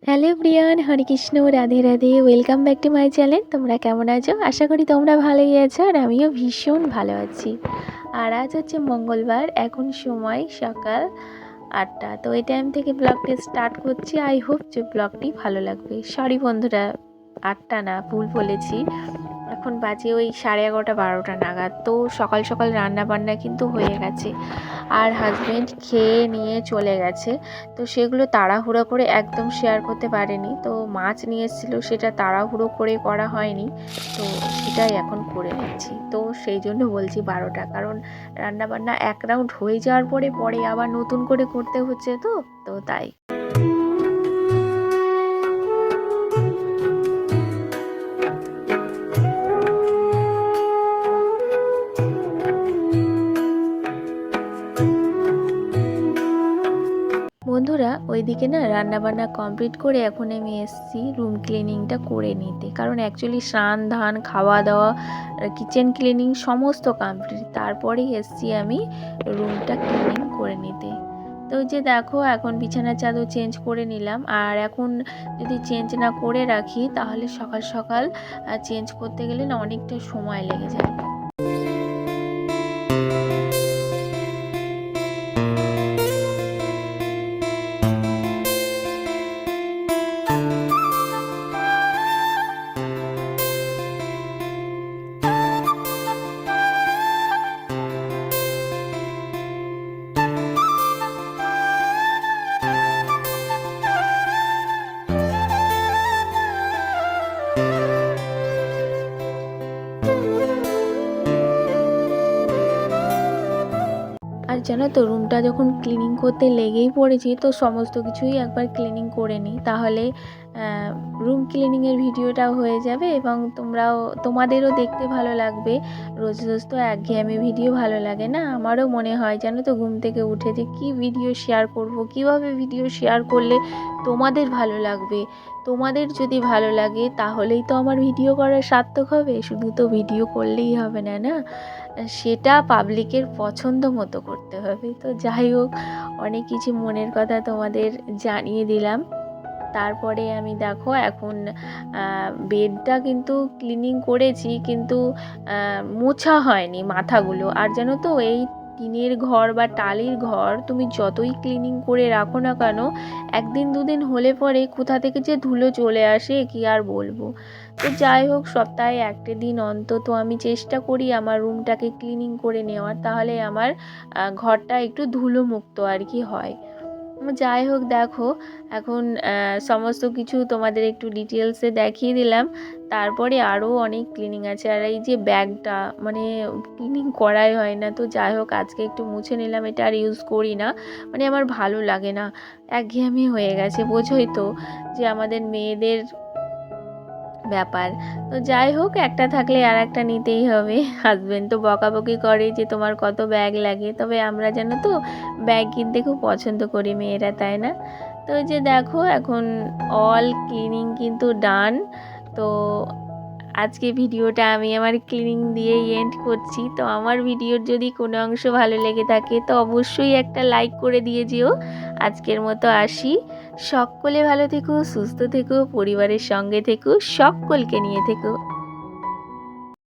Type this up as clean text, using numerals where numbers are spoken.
Hello everyone, Hare Krishna, Radhe Radhe. Welcome back to my channel. তোমরা কেমন আছো? আশা করি তোমরা ভালোই আছো, আর আমিও ভীষণ ভালো আছি। আর আজ হচ্ছে মঙ্গলবার, এখন সময় সকাল 8টা। তো এই টাইম থেকে ব্লগটি স্টার্ট করছি। আই হোপ যে ব্লগটি ভালো লাগবে। সরি বন্ধুরা, 8টা না, ভুল বলেছি। এখন বাজে ওই 11:30 12টা নাগাদ। তো সকাল সকাল রান্না বান্না কিন্তু হয়ে গেছে, আর হাজব্যান্ড খেয়ে নিয়ে চলে গেছে। তো সেগুলো তাড়াহুড়ো করে একদম শেয়ার করতে পারেনি। তো মাছ নিয়ে এসেছিলো, সেটা তাড়াহুড়ো করে করা হয়নি, তো সেটাই এখন করে নিচ্ছি। তো সেই জন্য বলছি 12টা, কারণ রান্নাবান্না এক রাউন্ড হয়ে যাওয়ার পরে পরে আবার নতুন করে করতে হচ্ছে, তো তো তাই। বন্ধুরা, ওইদিকে না রান্নাবান্না কমপ্লিট করে এখন আমি এসেছি রুম ক্লিনিংটা করে নিতে, কারণ অ্যাকচুয়ালি স্নান ধান খাওয়া দাওয়া কিচেন ক্লিনিং সমস্ত কমপ্লিট, তারপরেই এসেছি আমি রুমটা ক্লিনিং করে নিতে। তো যে দেখো, এখন বিছানার চাদর চেঞ্জ করে নিলাম, আর এখন যদি চেঞ্জ না করে রাখি তাহলে সকাল সকাল চেঞ্জ করতে গেলে না অনেকটা সময় লেগে যায়। আর জানো তো, রুমটা যখন ক্লিনিং করতে লেগেই পড়েছি, তো সমস্ত কিছুই একবার ক্লিনিং করে নিই, তাহলে রুম ক্লিনিংয়ের ভিডিওটাও হয়ে যাবে এবং তোমাদেরও দেখতে ভালো লাগবে। রোজ রোজ তো একঘেয়েমি ভিডিও ভালো লাগে না। আমারও মনে হয় জানো তো, ঘুম থেকে উঠে যে কী ভিডিও শেয়ার করব, কিভাবে ভিডিও শেয়ার করলে তোমাদের ভালো লাগবে। তোমাদের যদি ভালো লাগে তাহলেই তো আমার ভিডিও করা সার্থক হবে। শুধু তো ভিডিও করলেই হবে না, না, সেটা পাবলিকের পছন্দ মতো করতে হবে। তো যাই হোক, অনেক কিছু মনের কথা তোমাদের জানিয়ে দিলাম। তারপরে আমি দেখো এখন বেডটা কিন্তু ক্লিনিং করেছি, কিন্তু মোছা হয়নি মাথাগুলো। আর জানো তো, এই টিনের ঘর বা টালির ঘর তুমি যতই ক্লিনিং করে রাখো না কেন, একদিন দুদিন হলে পরে কোথা থেকে যে ধুলো চলে আসে কি আর বলবো। তো যাই হোক, সপ্তাহে একটা দিন অন্তত আমি চেষ্টা করি আমার রুমটাকে ক্লিনিং করে নেওয়ার, তাহলে আমার ঘরটা একটু ধুলো মুক্ত আর কি হয়। যাই হোক, দেখো এখন সমস্ত কিছু তোমাদের একটু ডিটেলসে দেখিয়ে দিলাম। তারপরে আরও অনেক ক্লিনিং আছে, আর এই যে ব্যাগটা মানে ক্লিনিং করাই হয় না। তো যাই হোক, আজকে একটু মুছে নিলাম, এটা আর ইউজ করি না, মানে আমার ভালো লাগে না, একঘেয়েমি হয়ে গেছে। বোঝোই তো যে আমাদের মেয়েদের ব্যাপার। তো যাই হোক, একটা থাকলে আর একটা নিতেই হবে। হাজব্যান্ড তো বকাবকি করে যে তোমার কত ব্যাগ লাগে, তবে আমরা জানো তো ব্যাগ কিনতে খুব পছন্দ করি মেয়েরা, তাই না? তো যে দেখো, এখন অল ক্লিনিং কিন্তু ডান। তো আজকে ভিডিওটা আমি আমার ক্লিনিং দিয়েই এন্ড করছি। তো আমার ভিডিওর যদি কোনো অংশ ভালো লেগে থাকে তো অবশ্যই একটা লাইক করে দিয়ে যেও। আজকের মতো আসি। সকলে ভালো থেকো, সুস্থ থেকো, পরিবারের সঙ্গে থেকো, সকলকে নিয়ে থেকো।